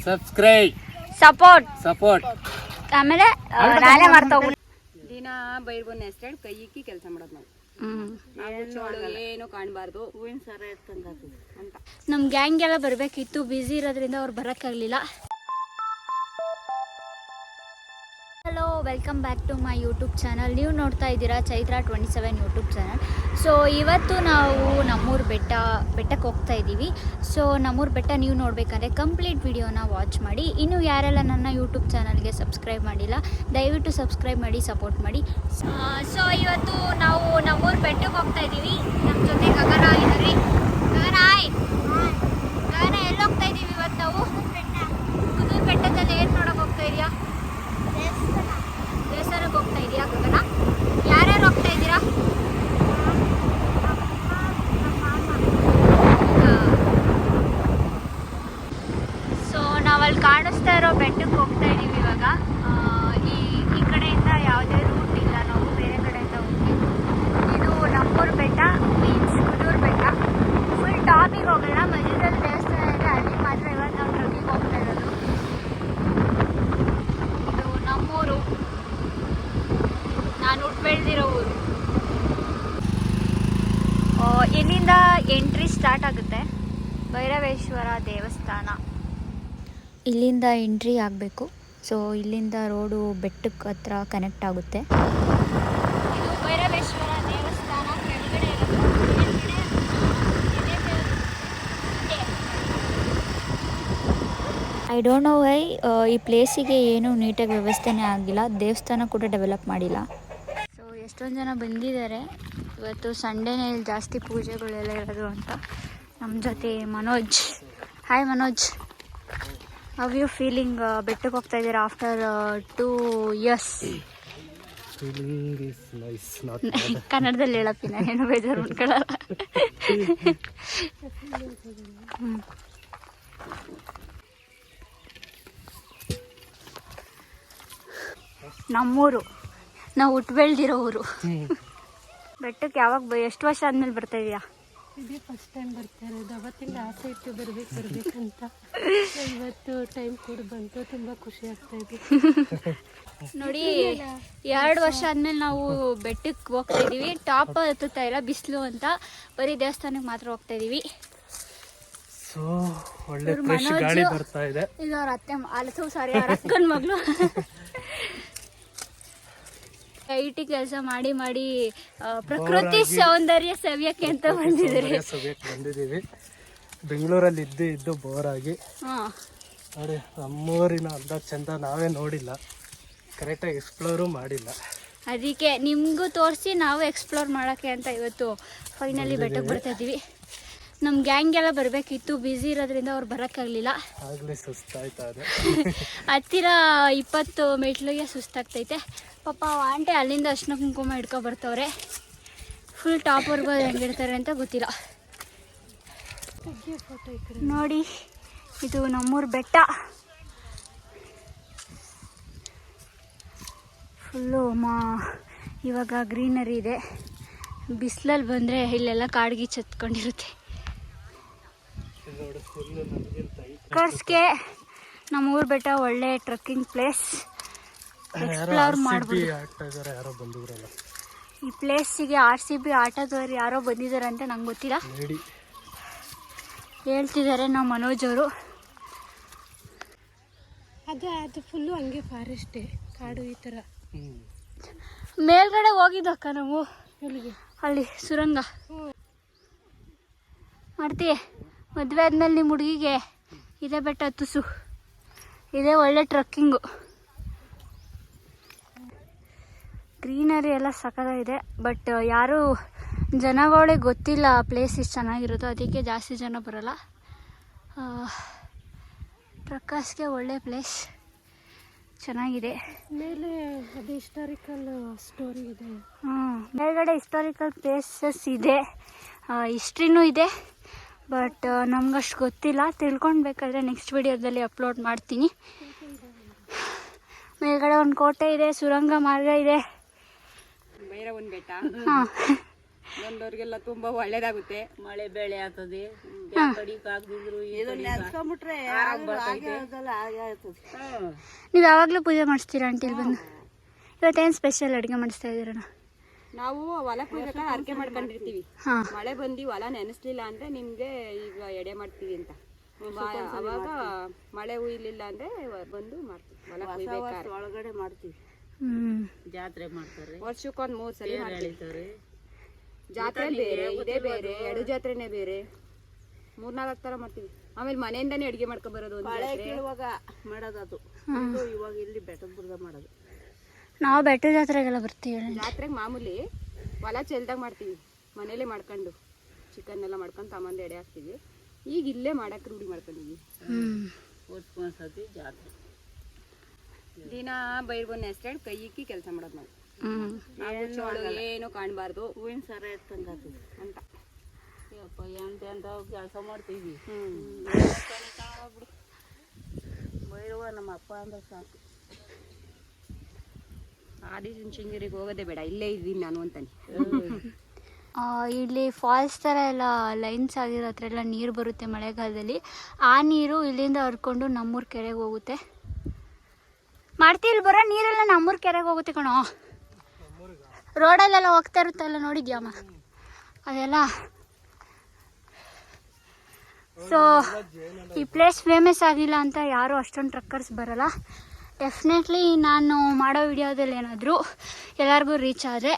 Subscribe support ಆಮೇಲೆ ನಾಳೆ ಮಾಡ್ತಾ ದಿನ ಬೈರ್ಬನ್ ಹೆಸರು ಕೈ ಇಕ್ಕಿ ಕೆಲಸ ಮಾಡೋದು ನಾವು ಏನು ಕಾಣಬಾರ್ದು ಹೂವಿನ ಸರ ಇರ್ತಂಗ ಅಂತ. ನಮ್ಮ ಗ್ಯಾಂಗ್ ಎಲ್ಲ ಬರಬೇಕಿತ್ತು, ಬ್ಯುಸಿ ಇರೋದ್ರಿಂದ ಅವ್ರು ಬರೋಕ್ಕಾಗಲಿಲ್ಲ. Hello, welcome back to my YouTube channel. ನೀವು ನೋಡ್ತಾ ಇದ್ದೀರಾ ಚೈತ್ರ 27 ಯೂಟ್ಯೂಬ್ ಚಾನಲ್. ಸೊ ಇವತ್ತು ನಾವು ನಮ್ಮೂರು ಬೆಟ್ಟಕ್ಕೆ ಹೋಗ್ತಾ ಇದ್ದೀವಿ. ಸೊ ನಮ್ಮೂರು ಬೆಟ್ಟ ನೀವು ನೋಡಬೇಕಾದ್ರೆ ಕಂಪ್ಲೀಟ್ ವಿಡಿಯೋನ ವಾಚ್ ಮಾಡಿ. ಇನ್ನು ಯಾರೆಲ್ಲ ನನ್ನ ಯೂಟ್ಯೂಬ್ ಚಾನಲ್ಗೆ ಸಬ್ಸ್ಕ್ರೈಬ್ ಮಾಡಿಲ್ಲ, ದಯವಿಟ್ಟು ಸಬ್ಸ್ಕ್ರೈಬ್ ಮಾಡಿ, ಸಪೋರ್ಟ್ ಮಾಡಿ. ಸೊ ಇವತ್ತು ನಾವು ನಮ್ಮೂರು ಬೆಟ್ಟಕ್ಕೆ ಹೋಗ್ತಾ ಇದ್ದೀವಿ. ನಮ್ಮ ಜೊತೆ ಗಗನ ಇದ್ದಾರೆ. ಗಗನ ಎಲ್ಲಿ ಹೋಗ್ತಾ ಇದ್ದೀವಿ ಇವತ್ತು ನಾವು? ಕುದೂರು ಬೆಟ್ಟದಲ್ಲಿ ಏನು ನೋಡೋಕೆ ಹೋಗ್ತಾ ಇದೆಯಾ? ದೇವಸ್ಥಾನಕ್ಕೆ ಹೋಗ್ತಾ ಇದೆಯಾ ಗಗನ? ಯಾರ್ಯಾರು ಹೋಗ್ತಾ ಇದ್ದೀರಾ? ಸೊ ನಾವಲ್ಲಿ ಕಾಣಿಸ್ತಾ ಇರೋ ಬೆಟ್ಟಕ್ಕೆ ಹೋಗ್ತಾ ಇದ್ದೀವಿ ಇವಾಗ. ಈ ಕಡೆಯಿಂದ ಯಾವುದೇ ರೂಟ್ ಇಲ್ಲ, ನಾವು ಬೇರೆ ಕಡೆಯಿಂದ ಹೋಗ್ತೀವಿ. ಇದು ನಮ್ಮೂರು ಬೆಟ್ಟ ಮೀನ್ಸ್ ಕುದೂರು ಬೆಟ್ಟ. ಫುಲ್ ಟಾಪಿಗೆ ಹೋಗೋಣ. ಮಧ್ಯದಲ್ಲಿ ದೇವಸ್ಥಾನ ಇದೆ, ಅಲ್ಲಿ ಮಾತ್ರ ಇವತ್ತು ನಾವು ಟ್ರಕ್ಕಿಂಗ್ ಹೋಗ್ತಾ ಇರೋದು. ಇದು ನಮ್ಮೂರು, ನಾನು ಹುಟ್ಟು ಬೆಳೆದಿರೋ ಊರು. ಇಲ್ಲಿಂದ ಎಂಟ್ರಿ ಸ್ಟಾರ್ಟ್ ಆಗುತ್ತೆ, ಭೈರವೇಶ್ವರ ದೇವಸ್ಥಾನ. ಇಲ್ಲಿಂದ ಎಂಟ್ರಿ ಆಗಬೇಕು. ಸೊ ಇಲ್ಲಿಂದ ರೋಡು ಬೆಟ್ಟಕ್ಕೆ ಹತ್ರ ಕನೆಕ್ಟ್ ಆಗುತ್ತೆ. ಇದು ಭೈರವೇಶ್ವರ ದೇವಸ್ಥಾನ ಕೆಳಗಡೆ ಐ ಡೋಂಟ್ ನೋ ವೈ ಈ ಪ್ಲೇಸಿಗೆ ಏನೂ ನೀಟಾಗಿ ವ್ಯವಸ್ಥೆನೇ ಆಗಿಲ್ಲ. ದೇವಸ್ಥಾನ ಕೂಡ ಡೆವಲಪ್ ಮಾಡಿಲ್ಲ. ಸೊ ಎಷ್ಟೊಂದು ಜನ ಬಂದಿದ್ದಾರೆ ಇವತ್ತು. ಸಂಡೇನೇ ಇಲ್ಲಿ ಜಾಸ್ತಿ ಪೂಜೆಗಳೆಲ್ಲ ಇರೋದು ಅಂತ. ನಮ್ಮ ಜೊತೆ Manoj. Hi Manoj, how you feeling? ಬೆಟ್ಟಕ್ಕೆ ಹೋಗ್ತಾ ಇದ್ದೀರಾ ಆಫ್ಟರ್ 2 years? ಕನ್ನಡದಲ್ಲಿ ಹೇಳಪ್ಪಿ, ನಾನೇನು ಬೇಜಾರು ಮಾಡ್ಕೊಳ್ಳಲ್ಲ. ನಮ್ಮೂರು, ನಾವು ಹುಟ್ಟು ಬೆಳೆದಿರೋ ಊರು. ಬೆಟ್ಟಕ್ಕೆ ಯಾವಾಗ ಎಷ್ಟು ವರ್ಷ ಆದ್ಮೇಲೆ ಬರ್ತಾ ಇದೀಯಾ? ಇದೇ ಫಸ್ಟ್ ಟೈಮ್ ಬರ್ತಾ ಇರೋದು. ಅವತ್ತಿಂದ ಆಸೆ ಇತ್ತು ಬರ್ಬೇಕಂತ. ಇವತ್ತು ಟೈಮ್ ಕೂಡ ಬಂತು, ತುಂಬಾ ಖುಷಿ ಆಗ್ತಾ ಇದೆ. ನೋಡಿ, 2 ವರ್ಷ ಆದ್ಮೇಲೆ ನಾವು ಬೆಟ್ಟಕ್ಕೆ ಹೋಗ್ತಾ ಇದೀವಿ. ಟಾಪ್ ಹತ್ತುತ್ತಾ ಇಲ್ಲ, ಬಿಸಿಲು ಅಂತ. ಬರೀ ದೇವಸ್ಥಾನಕ್ಕೆ ಮಾತ್ರ ಹೋಗ್ತಾ ಇದೀವಿ. ಸೊ ಒಳ್ಳೆ ಫ್ರೆಶ್ ಗಾಳಿ ಬರ್ತಾ ಇದೆ. ಇದು ಅವ್ರ ಅತ್ತೆ ಅಕ್ಕನ ಮಗಳು. ಐಟಿ ಕೆಲಸ ಮಾಡಿ ಮಾಡಿ ಪ್ರಕೃತಿ ಸೌಂದರ್ಯ ಸವಿಯಕ್ಕೆ ಅಂತ ಬಂದಿದ್ದೀವಿ. ಬೆಂಗಳೂರಲ್ಲಿ ಇದ್ದು ಬೋರ್ ಆಗಿ ನೋಡಿ, ನಮ್ಮೂರಿನ ಅಂದ ಚಂದ ನಾವೇ ನೋಡಿಲ್ಲ, ಕರೆಕ್ಟಾಗಿ ಎಕ್ಸ್ಪ್ಲೋರು ಮಾಡಿಲ್ಲ. ಅದಕ್ಕೆ ನಿಮಗೂ ತೋರಿಸಿ ನಾವು ಎಕ್ಸ್ಪ್ಲೋರ್ ಮಾಡೋಕ್ಕೆ ಅಂತ ಇವತ್ತು ಫೈನಲಿ ಬೆಟ್ಟಕ್ಕೆ ಬರ್ತಾ ಇದ್ದೀವಿ. ನಮ್ಮ ಗ್ಯಾಂಗ್ ಎಲ್ಲ ಬರಬೇಕಿತ್ತು, ಬ್ಯುಸಿ ಇರೋದ್ರಿಂದ ಅವ್ರು ಬರೋಕ್ಕಾಗಲಿಲ್ಲ. ಆಗಲೇ ಸುಸ್ತಾಯ್ತಾ ಇದೆ. ಹತ್ತಿರ 20 ಮೆಟ್ಲಿಗೆ ಸುಸ್ತಾಗ್ತೈತೆ. ಪಾಪ ಆಂಟಿ ಅಲ್ಲಿಂದ ಅರ್ಶಿನ ಕುಂಕುಮ ಹಿಡ್ಕೊ ಬರ್ತವ್ರೆ. ಫುಲ್ ಟಾಪ್ವರೆಗೂ ಹೆಂಗಿರ್ತಾರೆ ಅಂತ ಗೊತ್ತಿಲ್ಲ. ನೋಡಿ, ಇದು ನಮ್ಮೂರು ಬೆಟ್ಟ. ಫುಲ್ಲು ಇವಾಗ ಗ್ರೀನರಿ ಇದೆ. ಬಿಸಿಲಲ್ಲಿ ಬಂದರೆ ಇಲ್ಲೆಲ್ಲ ಕಾಡ್ಗಿ ಚತ್ಕೊಂಡಿರುತ್ತೆ. ಕರ್ಸ್ಗೆ ನಮ್ಮೂರು ಬೆಟ್ಟ ಒಳ್ಳೆ ಟ್ರೆಕ್ಕಿಂಗ್ ಪ್ಲೇಸ್. ಎಕ್ಸ್ಪ್ಲೋರ್ ಮಾಡ್ಬೋದು. ಈ ಪ್ಲೇಸಿಗೆ RCB ಆಟೋದವ್ರು ಯಾರೋ ಬಂದಿದ್ದಾರೆ ಅಂತ ನಂಗೆ ಗೊತ್ತಿಲ್ಲ, ಹೇಳ್ತಿದ್ದಾರೆ ನಮ್ಮ ಮನೋಜ್ ಅವರು. ಅದು ಫುಲ್ಲು ಹಂಗೆ ಫಾರೆಸ್ಟೇ, ಕಾಡು ಈ ಥರ. ಮೇಲ್ಗಡೆ ಹೋಗಿದ್ದಕ್ಕ ನಾವು, ಅಲ್ಲಿ ಸುರಂಗ ಮಾಡ್ತೀವಿ. ಮದುವೆ ಆದ್ಮೇಲೆ ನಿಮ್ಮ ಹುಡುಗಿಗೆ ಇದೇ ಬೆಟ್ಟ ಹತ್ತಿಸು, ಇದೇ ಒಳ್ಳೆ ಟ್ರಕ್ಕಿಂಗು. ಗ್ರೀನರಿ ಎಲ್ಲ ಸಖತ್ತಾಗಿದೆ. ಬಟ್ ಯಾರು ಜನಗಳಿಗೆ ಗೊತ್ತಿಲ್ಲ ಪ್ಲೇಸ್ ಇಷ್ಟು ಚೆನ್ನಾಗಿರುತ್ತೋ, ಅದಕ್ಕೆ ಜಾಸ್ತಿ ಜನ ಬರೋಲ್ಲ. ಪ್ರಕಾಶ್ಗೆ ಒಳ್ಳೆ ಪ್ಲೇಸ್, ಚೆನ್ನಾಗಿದೆ. ಮೇಲೆ ಅದು ಹಿಸ್ಟಾರಿಕಲ್ ಸ್ಟೋರಿ ಇದೆ. ಮೇಲ್ಗಡೆ ಹಿಸ್ಟಾರಿಕಲ್ ಪ್ಲೇಸಸ್ ಇದೆ, ಹಿಸ್ಟ್ರಿನೂ ಇದೆ. ಬಟ್ ನಮ್ಗಷ್ಟು ಗೊತ್ತಿಲ್ಲ. ತಿಳ್ಕೊಳ್ಬೇಕಾದ್ರೆ ನೆಕ್ಸ್ಟ್ ವಿಡಿಯೋದಲ್ಲಿ ಅಪ್ಲೋಡ್ ಮಾಡ್ತೀನಿ. ಮೇಲ್ಗಡೆ ಒಂದು ಕೋಟೆ ಇದೆ, ಸುರಂಗ ಮಾರ್ಗ ಇದೆ. ಭೈರವನ ಬೆಟ್ಟ. ಹಾಂ, ಬಂದವ್ರಿಗೆಲ್ಲ ತುಂಬಾ ಒಳ್ಳೇದಾಗುತ್ತೆ. ಮಳೆ ಬೆಳೆ ಆಗ್ತದೆ ನೀವು ಯಾವಾಗಲೂ ಪೂಜೆ ಮಾಡಿಸ್ತೀರಾ ಆಂಟಿ ಇಲ್ಲಿ ಬಂದು? ಇವತ್ತೇನು ಸ್ಪೆಷಲ್ ಅಡುಗೆ ಮಾಡಿಸ್ತಾ ಇದ್ದೀರಣ್ಣ? ನಾವು ಹೊಲ ಪೂಜೆಗೆ ಅರ್ಕೆ ಮಾಡ್ಕೊಂಡಿರ್ತೀವಿ. ಮಳೆ ಬಂದು ಹೊಲ ನೆನೆಸ್ಲಿಲ್ಲ ಅಂದ್ರೆ ನಿಮ್ಗೆ ಈಗ ಎಡೆ ಮಾಡ್ತೀವಿ ಅಂತ. ಅವಾಗ ಮಳೆ ಹುಯ್ಲಿಲ್ಲ ಅಂದ್ರೆ ಬಂದು ಮಾಡ್ತೀವಿ. ಹೊಲ ಕುಯ್ಬೇಕಾದ್ರೆ ಒಳಗಡೆ ಮಾಡ್ತೀವಿ. ಜಾತ್ರೆ ಮಾಡ್ತಾರೆ, ವರ್ಷಕ್ಕೊಂದ್ 3 ಸಲ ಮಾಡ್ತಾರೆ. ಜಾತ್ರೆ ಬೇರೆ, ಇದೇ ಬೇರೆ, ಎಡು ಜಾತ್ರೆನೇ ಬೇರೆ, 3-4 ತರ ಮಾಡ್ತೀವಿ. ಆಮೇಲೆ ಮನೆಯಿಂದಾನೇ ಅಡಿಗೆ ಮಾಡ್ಕೊಂಡ್ ಬರೋದು. ಇವಾಗ ಮಾಡೋದು ಇವಾಗ ಇಲ್ಲಿ ಬೆಟ್ಟದ ಬುರ್ಗ ಮಾಡೋದು. ನಾವು ಬೆಟ್ಟ ಜಾತ್ರೆಗೆಲ್ಲ ಬರ್ತೀವಿ. ಜಾತ್ರೆಗೆ ಮಾಮೂಲಿ ಹೊಲ ಚೆಲ್ದಾಗ ಮಾಡ್ತೀವಿ, ಮನೇಲೆ ಮಾಡ್ಕೊಂಡು ಚಿಕನ್ ಎಲ್ಲ ಮಾಡ್ಕೊಂಡು ತಮ್ಮಂದು ಎಡೆ ಹಾಕ್ತೀವಿ. ಈಗ ಇಲ್ಲೇ ಮಾಡಕ್ಕೆ ರೂಢಿ ಮಾಡ್ಕೊಂಡಿದ್ವಿ. ಒಟ್ಕೊಂದ್ಸತಿ ಜಾತ್ರೆ ದಿನ ಬೈರ್ಬನ್ ಹೆಸ್ರೇಳಿ ಕೈ ಇಕ್ಕಿ ಕೆಲಸ ಮಾಡೋದು ನಾವು. ಏನು ಕಾಣಬಾರ್ದು, ಹೂವಿನ ಸರ ಎತ್ತಂಗ ಅಂತ ಎಂತ ಕೆಲಸ ಮಾಡ್ತೀವಿ. ಬೈರವ ನಮ್ಮ ಅಪ್ಪ ಅಂದ್ರೆ ಸಾಕು. ಆದಿಚುಂಚನಗಿರಿಗೆ ಹೋಗೋದೇ ಬೇಡ, ಇಲ್ಲೇ ಇದ್ದೀನಿ ನಾನು ಅಂತಾನೆ. ಇಲ್ಲಿ ಫಾಲ್ಸ್ ಥರ ಎಲ್ಲ ಲೈನ್ಸ್ ಆಗಿರೋ ಹತ್ರ ಎಲ್ಲ ನೀರು ಬರುತ್ತೆ ಮಳೆಗಾಲದಲ್ಲಿ. ಆ ನೀರು ಇಲ್ಲಿಂದ ಹರ್ಕೊಂಡು ನಮ್ಮೂರ ಕೆರೆಗೆ ಹೋಗುತ್ತೆ. ಇಲ್ಲಿ ಬರೋ ನೀರೆಲ್ಲ ನಮ್ಮೂರ ಕೆರೆಗೆ ಹೋಗುತ್ತೆ ಕಣೋ. ರೋಡಲ್ಲೆಲ್ಲ ಹೋಗ್ತಾ ಇರುತ್ತಲ್ಲ, ನೋಡಿದ್ಯಾಮ್ಮ ಅದೆಲ್ಲ. ಸೊ ಈ ಪ್ಲೇಸ್ ಫೇಮಸ್ ಆಗಿಲ್ಲ ಅಂತ ಯಾರೂ ಅಷ್ಟೊಂದು ಟ್ರಕ್ಕರ್ಸ್ ಬರಲ್ಲ. ಡೆಫಿನೆಟ್ಲಿ ನಾನು ಮಾಡೋ ವಿಡಿಯೋದಲ್ಲಿ ಏನಾದರೂ ಎಲ್ಲರಿಗೂ ರೀಚ್ ಆದರೆ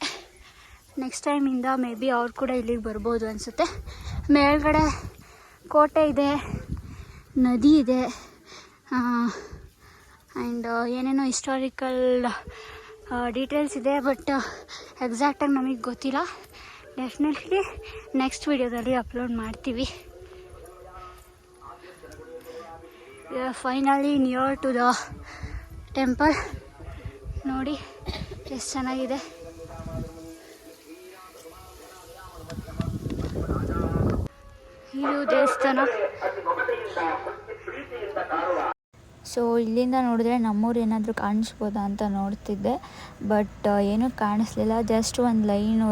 ನೆಕ್ಸ್ಟ್ ಟೈಮಿಂದ ಮೇ ಬಿ ಅವ್ರು ಕೂಡ ಇಲ್ಲಿಗೆ ಬರ್ಬೋದು ಅನಿಸುತ್ತೆ. ಮೇಲ್ಗಡೆ ಕೋಟೆ ಇದೆ, ನದಿ ಇದೆ, ಆ್ಯಂಡ್ ಏನೇನೋ ಹಿಸ್ಟಾರಿಕಲ್ ಡೀಟೇಲ್ಸ್ ಇದೆ. ಬಟ್ ಎಕ್ಸಾಕ್ಟಾಗಿ ನಮಗೆ ಗೊತ್ತಿಲ್ಲ. ಡೆಫಿನೆಟ್ಲಿ ನೆಕ್ಸ್ಟ್ ವಿಡಿಯೋದಲ್ಲಿ ಅಪ್ಲೋಡ್ ಮಾಡ್ತೀವಿ. Finally near to the temple. ನೋಡಿ ಎಷ್ಟು ಚೆನ್ನಾಗಿದೆ. ಇದು ದೇವಸ್ಥಾನ. ಸೊ ಇಲ್ಲಿಂದ ನೋಡಿದ್ರೆ ನಮ್ಮೂರು ಏನಾದರೂ ಕಾಣಿಸ್ಬೋದಾ ಅಂತ ನೋಡ್ತಿದ್ದೆ, ಬಟ್ ಏನೂ ಕಾಣಿಸ್ಲಿಲ್ಲ. ಜಸ್ಟ್ ಒಂದು ಲೈನು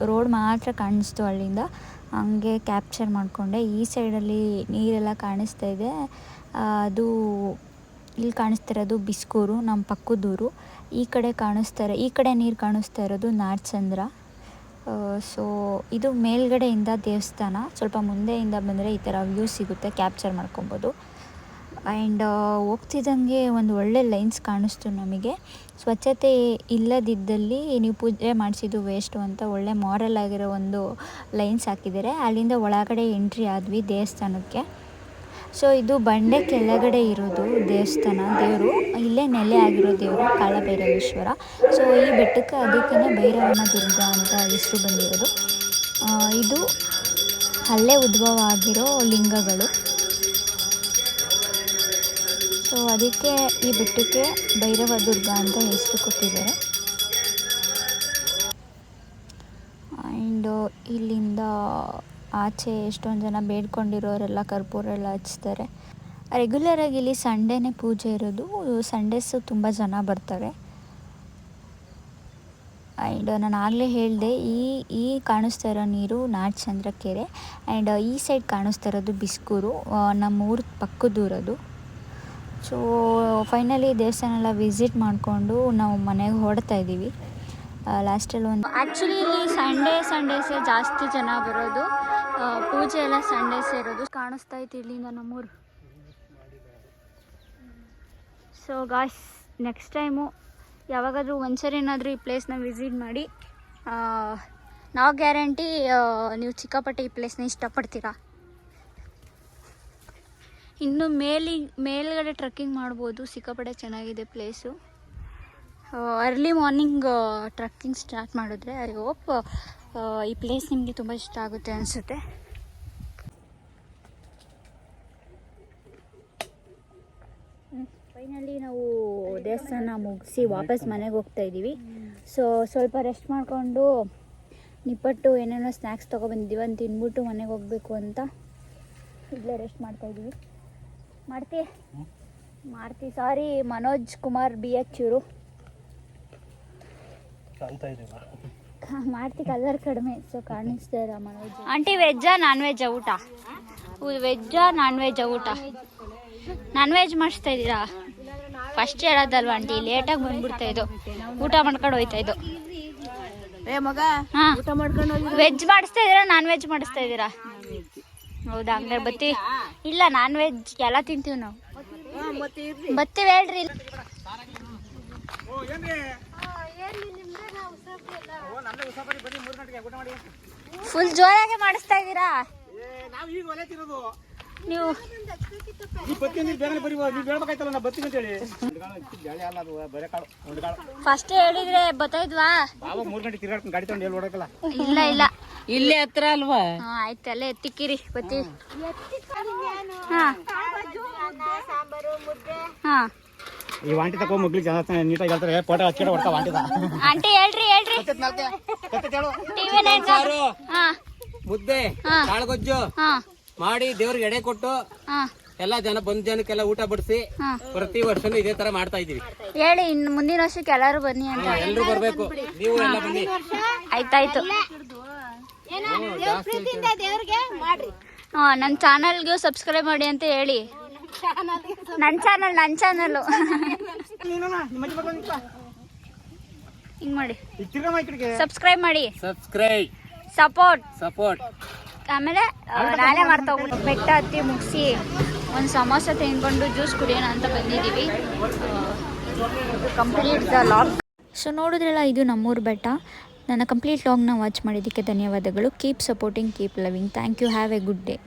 ರೋಡ್ ಮಾತ್ರ ಕಾಣಿಸ್ತು ಅಲ್ಲಿಂದ. ಹಂಗೆ ಕ್ಯಾಪ್ಚರ್ ಮಾಡಿಕೊಂಡೆ. ಈ ಸೈಡಲ್ಲಿ ನೀರೆಲ್ಲ ಕಾಣಿಸ್ತಾ ಇದೆ. ಅದು ಇಲ್ಲಿ ಕಾಣಿಸ್ತಾ ಇರೋದು ಬಿಸ್ಕೂರು, ನಮ್ಮ ಪಕ್ಕದೂರು. ಈ ಕಡೆ ನೀರು ಕಾಣಿಸ್ತಾ ಇರೋದು ನಾಡ್ಸಂದ್ರ. ಸೊ ಇದು ಮೇಲ್ಗಡೆಯಿಂದ ದೇವಸ್ಥಾನ. ಸ್ವಲ್ಪ ಮುಂದೆಯಿಂದ ಬಂದರೆ ಈ ಥರ ವ್ಯೂ ಸಿಗುತ್ತೆ, ಕ್ಯಾಪ್ಚರ್ ಮಾಡ್ಕೊಬೋದು. ಆ್ಯಂಡ್ ಹೋಗ್ತಿದ್ದಂಗೆ ಒಂದು ಒಳ್ಳೆ ಲೈನ್ಸ್ ಕಾಣಿಸ್ತು ನಮಗೆ. ಸ್ವಚ್ಛತೆ ಇಲ್ಲದಿದ್ದಲ್ಲಿ ನೀವು ಪೂಜೆ ಮಾಡಿಸಿದ್ದು ವೇಸ್ಟು ಅಂತ ಒಳ್ಳೆ ಮಾರಲ್ ಆಗಿರೋ ಒಂದು ಲೈನ್ಸ್ ಹಾಕಿದ್ದಾರೆ. ಅಲ್ಲಿಂದ ಒಳಗಡೆ ಎಂಟ್ರಿ ಆದ್ವಿ ದೇವಸ್ಥಾನಕ್ಕೆ. ಸೊ ಇದು ಬಂಡೆ ಕೆಳಗಡೆ ಇರೋದು ದೇವಸ್ಥಾನ. ದೇವರು ಇಲ್ಲೇ ನೆಲೆ ಆಗಿರೋ ದೇವರು ಕಾಲಭೈರವೇಶ್ವರ. ಸೊ ಈ ಬೆಟ್ಟಕ್ಕೆ ಅದಕ್ಕೇ ಭೈರವನ ದುರ್ಗ ಅಂತ ಹೆಸರು ಬಂದಿರೋದು. ಇದು ಅಲ್ಲೇ ಉದ್ಭವ ಆಗಿರೋ ಲಿಂಗಗಳು. ಸೊ ಅದಕ್ಕೆ ಈ ಬೆಟ್ಟಕ್ಕೆ ಭೈರವ ದುರ್ಗ ಅಂತ ಹೆಸರು ಕೊಟ್ಟಿದ್ದಾರೆ. ಆ್ಯಂಡ್ ಇಲ್ಲಿಂದ ಆಚೆ ಎಷ್ಟೊಂದು ಜನ ಬೇಡ್ಕೊಂಡಿರೋರೆಲ್ಲ ಕರ್ಪೂರ ಎಲ್ಲ ಹಚ್ತಾರೆ. ರೆಗ್ಯುಲರಾಗಿ ಇಲ್ಲಿ ಸಂಡೇನೇ ಪೂಜೆ ಇರೋದು. ಸಂಡೇಸು ತುಂಬ ಜನ ಬರ್ತಾರೆ. ಆ್ಯಂಡ್ ನಾನು ಆಗಲೇ ಹೇಳಿದೆ, ಈ ಕಾಣಿಸ್ತಾ ಇರೋ ನೀರು ನಾಡ್ಸಂದ್ರ ಕೆರೆ. ಆ್ಯಂಡ್ ಈ ಸೈಡ್ ಕಾಣಿಸ್ತಾ ಇರೋದು ಬಿಸ್ಕೂರು, ನಮ್ಮ ಊರ ಪಕ್ಕದೂರದು. ಸೊ ಫೈನಲಿ ದೇವಸ್ಥಾನ ಎಲ್ಲ ವಿಸಿಟ್ ಮಾಡಿಕೊಂಡು ನಾವು ಮನೆಗೆ ಹೊರಡ್ತಾ ಇದ್ದೀವಿ. ಲಾಸ್ಟಲ್ಲಿ ಆ್ಯಕ್ಚುಲಿ ಇಲ್ಲಿ ಸಂಡೇಸೇ ಜಾಸ್ತಿ ಜನ ಬರೋದು. ಪೂಜೆ ಎಲ್ಲ ಸಂಡೇಸೇ ಇರೋದು. ಕಾಣಿಸ್ತಾ ಇತ್ತು ಇಲ್ಲಿಂದ ನಮ್ಮೂರು. ಸೊ ಗಾಯ್ಸ್, ನೆಕ್ಸ್ಟ್ ಟೈಮು ಯಾವಾಗಾದರೂ ಒಂದ್ಸರಿ ಏನಾದರೂ ಈ ಪ್ಲೇಸ್ನ ವಿಸಿಟ್ ಮಾಡಿ. ನಾವು ಗ್ಯಾರಂಟಿ ನೀವು ಸಿಕ್ಕಾಪಟ್ಟೆ ಈ ಪ್ಲೇಸ್ನ ಇಷ್ಟಪಡ್ತೀರಾ. ಇನ್ನು ಮೇಲ್ಗಡೆ ಟ್ರೆಕ್ಕಿಂಗ್ ಮಾಡ್ಬೋದು. ಸಿಕ್ಕಾಪಟ್ಟೆ ಚೆನ್ನಾಗಿದೆ place. Early morning trekking start ಮಾಡಿದ್ರೆ ಐ ಹೋಪ್ ಈ ಪ್ಲೇಸ್ ನಿಮಗೆ ತುಂಬ ಇಷ್ಟ ಆಗುತ್ತೆ ಅನಿಸುತ್ತೆ. ಫೈನಲಿ ನಾವು ದೇವಸ್ಥಾನ ಮುಗಿಸಿ ವಾಪಸ್ ಮನೆಗೆ ಹೋಗ್ತಾ ಇದ್ದೀವಿ. ಸೊ ಸ್ವಲ್ಪ ರೆಸ್ಟ್ ಮಾಡಿಕೊಂಡು ನಿಪ್ಪಟ್ಟು ಏನೇನೋ ಸ್ನ್ಯಾಕ್ಸ್ ತೊಗೊಬಂದಿದ್ದೀವಿ ಅಂತ ತಿನ್ಬಿಟ್ಟು ಮನೆಗೆ ಹೋಗಬೇಕು ಅಂತ ಇಲ್ಲೇ ರೆಸ್ಟ್ ಮಾಡ್ತಾಯಿದ್ದೀವಿ. ಮಾಡ್ತಿ ಸಾರಿ, ಮನೋಜ್ ಕುಮಾರ್ BH ಇವರು ಮಾಡ್ತಿ ಕಲರ್ ಕಡಿಮೆ ಸೊ ಕಾಣಿಸ್ತಾ ಇಲ್ಲ ಮನೋಜ್. ಆಂಟಿ ವೆಜ್ಜಾ ನಾನ್ ವೆಜ್ಜಾ ಊಟ? ವೆಜ್ಜಾ ನಾನ್ ವೆಜ್ಜಾ ಊಟ? ನಾನ್ ವೆಜ್ ಮಾಡಿಸ್ತಾ ಇದ್ದೀರಾ? ಫಸ್ಟ್ ಹೇಳೋದಲ್ವಾ ಆಂಟಿ, ಲೇಟಾಗಿ ಬಂದ್ಬಿಡ್ತಾ ಇದು, ಊಟ ಮಾಡ್ಕೊಂಡು ಹೋಯ್ತಾ ಇದು. ಹಾ, ವೆಜ್ ಮಾಡಿಸ್ತಾ ಇದ್ದೀರಾ ನಾನ್ ವೆಜ್ ಮಾಡಿಸ್ತಾ ಇದ್ದೀರಾ? ಹೌದಾ, ಹಂಗಾರೆ ಬರ್ತೀವಿ. ಇಲ್ಲ ನಾನ್ ವೆಜ್ ಎಲ್ಲ ತಿಂತೀವಿ ನಾವು. ಬರ್ತೀವಿ ಹೇಳ್ರಿ. ಫುಲ್ ಜೋರಾಗಿ ಮಾಡಿಸ್ತಾ ಇದ್ದೀರಾ ನೀವು? ಫಸ್ಟ್ ಹೇಳಿದ್ರೆ ಬತ್ತಾಯಿದ್ವಾ? ಇಲ್ಲ ಇಲ್ಲ, ಇಲ್ಲೇ ಹತ್ರ ಅಲ್ವಾ? ಆಯ್ತು, ಅಲ್ಲೇ ಎತ್ತಿಕ್ಕಿರಿ, ಬರ್ತೀವಿ. ಹಾ ಹಾ, ಈ ವಾಂಟಿ ತಗೋ ಮಗ್ಲಿಗೆ ನೀಟಾಗಿ ಹೇಳ್ತಾರೆ, ಫೋಟೋ ಹಚ್ಚಿಡ ಹೊಡ್ತಾ ವಾಂಟಿದ. ಆಂಟಿ ಹೇಳ್ರಿ ಹೇಳ್ರಿ. TV nine. ಹಾ, ಮುದ್ದೆ ಕಾಳುಗೊಜ್ಜು ಮಾಡಿ ದೇವ್ರಿಗೆ ಎಡೆ ಕೊಟ್ಟು ಎಲ್ಲಾ ಜನ ಬಂದ್ ಜನಕ್ಕೆಲ್ಲ ಊಟ ಬಡಿಸಿ ಪ್ರತಿ ವರ್ಷನೂ ಇದೇ ತರ ಮಾಡ್ತಾ ಇದೀವಿ. ಹೇಳಿ, ಇನ್ನು ಮುಂದಿನ ವರ್ಷಕ್ಕೆ ಎಲ್ಲರೂ ಬನ್ನಿ ಅಂತ. ಎಲ್ರು ಬರ್ಬೇಕು, ನೀವು ಎಲ್ಲ ಬನ್ನಿ. ಆಯ್ತಾಯ್ತು. ಹಾ, ನನ್ನ ಚಾನಲ್ಗೆ ಸಬ್ಸ್ಕ್ರೈಬ್ ಮಾಡಿ ಅಂತ ಹೇಳಿ. ನನ್ನ ಚಾನಲ್ ಹಿಂಗ್ ಮಾಡಿ, ಸಬ್ಸ್ಕ್ರೈಬ್ ಮಾಡಿ, ಸಪೋರ್ಟ್. ಆಮೇಲೆ ನಾಳೆ ಮಾಡ್ತಾ ಹೋಗ್ಬಿಟ್ಟು ಬೆಟ್ಟ ಹತ್ತಿ ಮುಗಿಸಿ ಒಂದು ಸಮೋಸ ತಿನ್ಕೊಂಡು ಜ್ಯೂಸ್ ಕುಡಿಯೋಣ ಅಂತ ಬಂದಿದ್ದೀವಿ. Complete the log. ಸೊ ನೋಡಿದ್ರಲ್ಲ, ಇದು ನಮ್ಮೂರು ಬೆಟ್ಟ. ನನ್ನ ಕಂಪ್ಲೀಟ್ ಲಾಗ್ನ ವಾಚ್ ಮಾಡಿದ್ದಕ್ಕೆ ಧನ್ಯವಾದಗಳು. Keep supporting, keep loving. Thank you. Have a good day.